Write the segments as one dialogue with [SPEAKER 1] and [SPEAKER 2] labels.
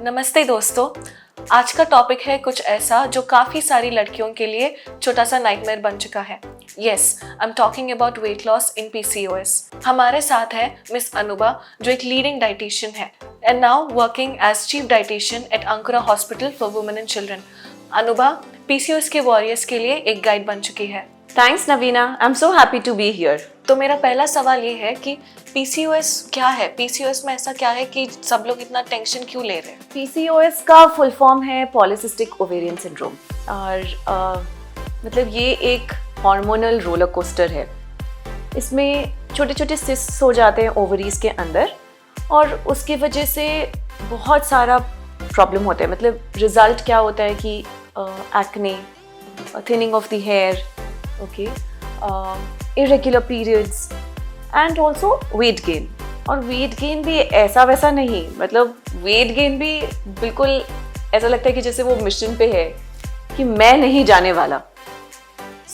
[SPEAKER 1] नमस्ते दोस्तों। आज का टॉपिक है कुछ ऐसा जो काफ़ी सारी लड़कियों के लिए छोटा सा नाइटमेयर बन चुका है। Yes, I am talking about weight loss in PCOS। हमारे साथ है मिस अनुभा, जो एक लीडिंग डाइटिशियन है and now working as chief dietitian at Ankura hospital for women and children. Anubha PCOS के वॉरियर्स के लिए एक गाइड बन चुकी है।
[SPEAKER 2] Thanks Naveena, I am so happy to be here.
[SPEAKER 1] तो मेरा पहला सवाल ये है कि PCOS क्या है? PCOS में ऐसा क्या है कि सब लोग इतना टेंशन क्यों ले रहे हैं?
[SPEAKER 2] PCOS का फुल फॉर्म है पॉलीसिस्टिक ओवेरियन सिंड्रोम और मतलब ये एक हार्मोनल रोलर कोस्टर है। इसमें छोटे छोटे सिस्ट्स हो जाते हैं ओवरीज के अंदर और उसकी वजह से बहुत सारा प्रॉब्लम होता है। मतलब रिजल्ट क्या होता है कि acne, thinning of the hair, okay, irregular periods and also weight gain. और वेट गेन भी ऐसा वैसा नहीं, मतलब वेट गेन भी बिल्कुल ऐसा लगता है कि जैसे वो मिशन पे है कि मैं नहीं जाने वाला।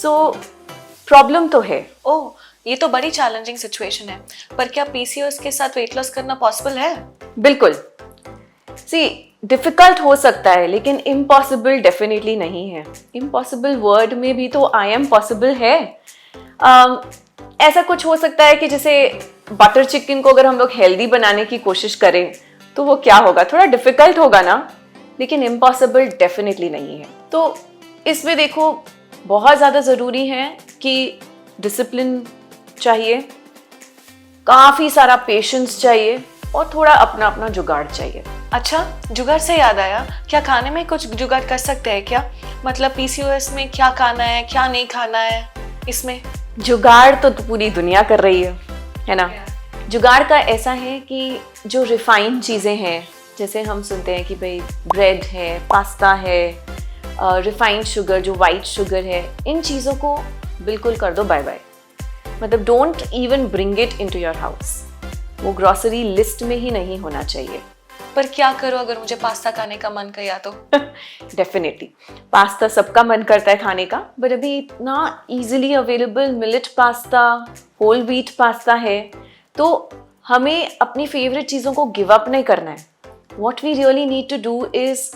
[SPEAKER 2] सो प्रॉब्लम तो है।
[SPEAKER 1] ओह, ये तो बड़ी चैलेंजिंग सिचुएशन है। पर क्या PCOS के साथ वेट लॉस करना पॉसिबल है?
[SPEAKER 2] बिल्कुल। सी, डिफिकल्ट हो सकता है लेकिन इम्पॉसिबल डेफिनेटली नहीं है। इम्पॉसिबल वर्ड में भी तो आई एम पॉसिबल है। ऐसा कुछ हो सकता है कि जैसे बटर चिकन को अगर हम लोग हेल्दी बनाने की कोशिश करें तो वो क्या होगा, थोड़ा डिफिकल्ट होगा ना, लेकिन इम्पॉसिबल डेफिनेटली नहीं है। तो इसमें देखो, बहुत ज़्यादा ज़रूरी है कि डिसिप्लिन चाहिए, काफ़ी सारा पेशेंस चाहिए और थोड़ा अपना अपना जुगाड़ चाहिए।
[SPEAKER 1] अच्छा, जुगाड़ से याद आया, क्या खाने में कुछ जुगाड़ कर सकते हैं क्या? मतलब PCOS में क्या खाना है, क्या नहीं खाना है? इसमें
[SPEAKER 2] जुगाड़ तो पूरी दुनिया कर रही है ना। जुगाड़ का ऐसा है कि जो रिफाइंड चीज़ें हैं, जैसे हम सुनते हैं कि भाई ब्रेड है, पास्ता है, रिफाइंड शुगर जो वाइट शुगर है, इन चीज़ों को बिल्कुल कर दो बाय बाय। मतलब don't even bring it into your house. वो ग्रॉसरी लिस्ट में ही नहीं होना चाहिए।
[SPEAKER 1] पर क्या करो अगर मुझे पास्ता खाने का मन किया तो?
[SPEAKER 2] डेफिनेटली पास्ता सबका मन करता है खाने का, बट अभी इतना easily available millet pasta, whole wheat pasta है, तो हमें अपनी फेवरेट चीज़ों को गिव अप नहीं करना है। What we really need to do is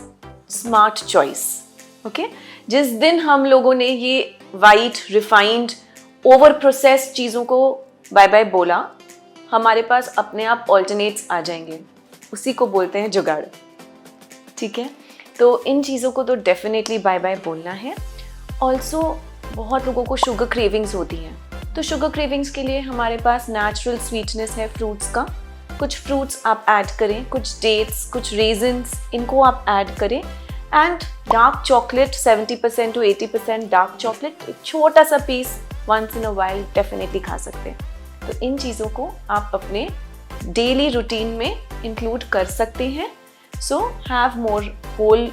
[SPEAKER 2] smart choice. Okay, जिस दिन हम लोगों ने ये वाइट रिफाइंड ओवर प्रोसेस्ड चीज़ों को बाय बाय बोला, हमारे पास अपने आप ऑल्टरनेट्स आ जाएंगे। उसी को बोलते हैं जुगाड़। ठीक है, तो इन चीज़ों को तो डेफिनेटली बाय बाय बोलना है। ऑल्सो बहुत लोगों को शुगर क्रेविंग्स होती हैं, तो शुगर क्रेविंग्स के लिए हमारे पास नेचुरल स्वीटनेस है फ्रूट्स का। कुछ फ्रूट्स आप ऐड करें, कुछ डेट्स, कुछ रेजिन्स, इनको आप ऐड करें। And dark chocolate 70% to 80% dark chocolate, एक छोटा सा piece once in a while definitely खा सकते हैं। तो इन चीज़ों को आप अपने डेली रूटीन में इंक्लूड कर सकते हैं। So have more whole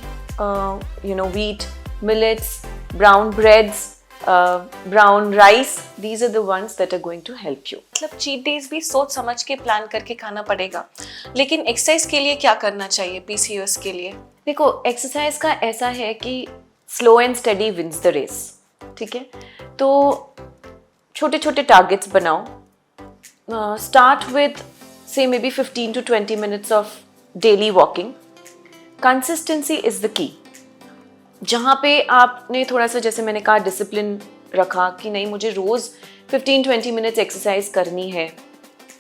[SPEAKER 2] wheat, millets, brown breads, brown rice. These are the ones that are going to help you.
[SPEAKER 1] मतलब चीट डेज भी सोच समझ के प्लान करके खाना पड़ेगा। लेकिन एक्सरसाइज के लिए क्या करना चाहिए PCOS के लिए?
[SPEAKER 2] देखो, एक्सरसाइज का ऐसा है कि slow and steady wins the race. ठीक है, तो छोटे छोटे टारगेट्स बनाओ। Start with say maybe 15 to 20 minutes of daily walking. Consistency is the key. जहाँ पे आपने थोड़ा सा, जैसे मैंने कहा, डिसिप्लिन रखा कि नहीं मुझे रोज़ 15-20 मिनट्स एक्सरसाइज करनी है,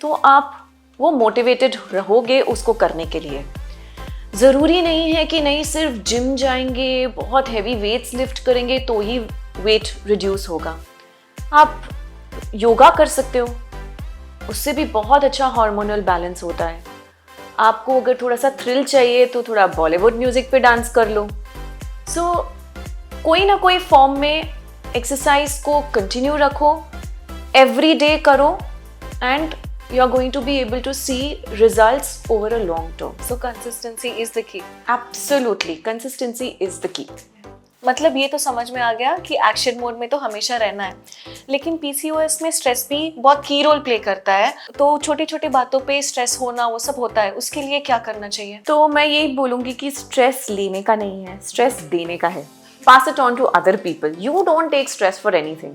[SPEAKER 2] तो आप वो मोटिवेटेड रहोगे उसको करने के लिए। ज़रूरी नहीं है कि नहीं सिर्फ जिम जाएंगे, बहुत हैवी वेट्स लिफ्ट करेंगे तो ही वेट रिड्यूस होगा। आप योगा कर सकते हो, उससे भी बहुत अच्छा हार्मोनल बैलेंस होता है। आपको अगर थोड़ा सा थ्रिल चाहिए तो थोड़ा बॉलीवुड म्यूजिक पे डांस कर लो। सो कोई ना कोई फॉर्म में एक्सरसाइज को कंटिन्यू रखो, एवरी डे करो and you are going to be able to see results over a long term.
[SPEAKER 1] So consistency is the key.
[SPEAKER 2] Absolutely, consistency is the key.
[SPEAKER 1] मतलब ये तो समझ में आ गया कि एक्शन मोड में तो हमेशा रहना है। लेकिन PCOS में स्ट्रेस भी बहुत की रोल प्ले करता है, तो छोटी छोटी बातों पे स्ट्रेस होना वो सब होता है, उसके लिए क्या करना चाहिए?
[SPEAKER 2] तो मैं यही बोलूँगी कि स्ट्रेस लेने का नहीं है, स्ट्रेस देने का है। Pass it on to other people. You don't take stress for anything.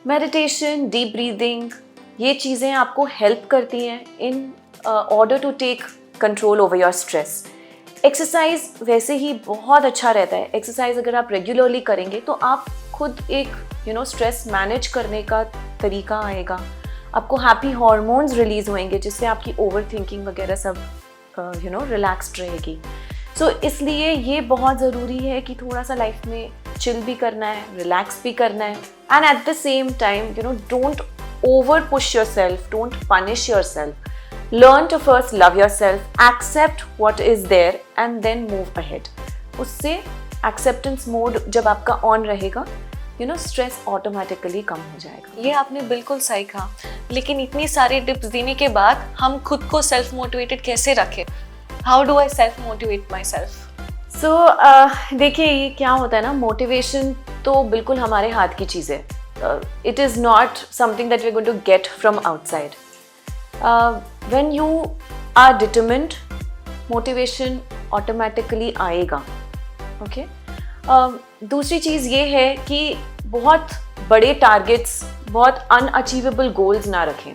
[SPEAKER 2] Meditation, deep breathing, ये चीज़ें आपको हेल्प करती हैं in order to take control over your stress. Exercise वैसे ही बहुत अच्छा रहता है। एक्सरसाइज अगर आप रेगुलरली करेंगे तो आप खुद एक स्ट्रेस मैनेज करने का तरीका आएगा, आपको हैप्पी हार्मोन्स रिलीज होंगे जिससे आपकी ओवर थिंकिंग वगैरह सब रिलैक्स्ड रहेगी। सो इसलिए ये बहुत ज़रूरी है कि थोड़ा सा लाइफ में चिल भी करना है, रिलैक्स भी करना है, and at the same time don't over push your self, don't punish your self, learn to first love yourself, accept what is there and then move ahead. उससे acceptance mode जब आपका on रहेगा, stress automatically कम हो जाएगा।
[SPEAKER 1] ये आपने बिल्कुल सही कहा, लेकिन इतनी सारी टिप्स देने के बाद हम खुद को सेल्फ मोटिवेटेड कैसे रखें? How do I self motivate myself?
[SPEAKER 2] So देखिए ये क्या होता है ना, मोटिवेशन तो बिल्कुल हमारे हाथ की चीज़ है। It is not something that we're going to get from outside. When you are determined, motivation automatically आएगा। Okay? दूसरी चीज़ ये है कि बहुत बड़े टारगेट्स, बहुत अनअचीवेबल गोल्स ना रखें।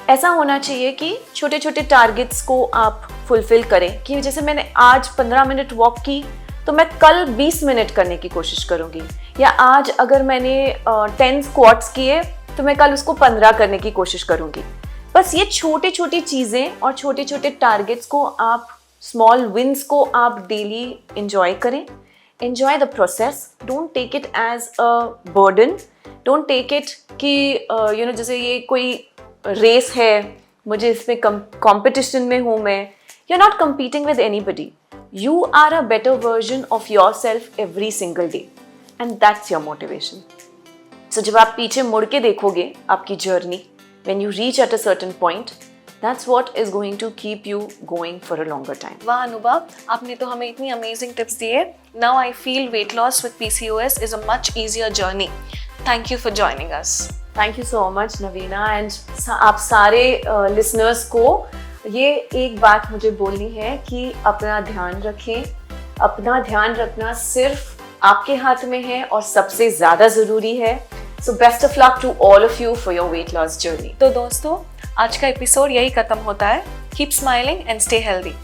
[SPEAKER 2] ऐसा होना चाहिए कि छोटे छोटे टारगेट्स को आप फुलफिल करें, कि जैसे मैंने आज 15 मिनट वॉक की तो मैं कल 20 मिनट करने की कोशिश करूँगी, या आज अगर मैंने 10 स्क्वाट्स किए तो मैं कल उसको 15 करने की कोशिश करूँगी। बस ये छोटी छोटी चीज़ें और छोटे छोटे टारगेट्स को आप, स्मॉल विंस को आप डेली इंजॉय करें। enjoy the process, don't take it as a burden, don't take it कि जैसे ये कोई रेस है, मुझे इसमें कंपटीशन में हूँ मैं। you're not competing with anybody, you are a better version of yourself every single day and that's your motivation. So जब आप पीछे मुड़ के देखोगे आपकी journey, when you reach at a certain point, that's what is going to keep you going for a longer time.
[SPEAKER 1] वाह अनुभव, आपने तो हमें इतनी अमेजिंग टिप्स दिए। Now I feel weight loss with PCOS is a much easier journey. Thank you for joining us.
[SPEAKER 2] Thank you so much Navina, and आप सारे listeners को ये एक बात मुझे बोलनी है कि अपना ध्यान रखें। अपना ध्यान रखना सिर्फ आपके हाथ में है और सबसे ज़्यादा ज़रूरी है। So best of luck to all of you for your weight loss journey.
[SPEAKER 1] तो दोस्तों, आज का एपिसोड यही खत्म होता है। Keep smiling and stay healthy.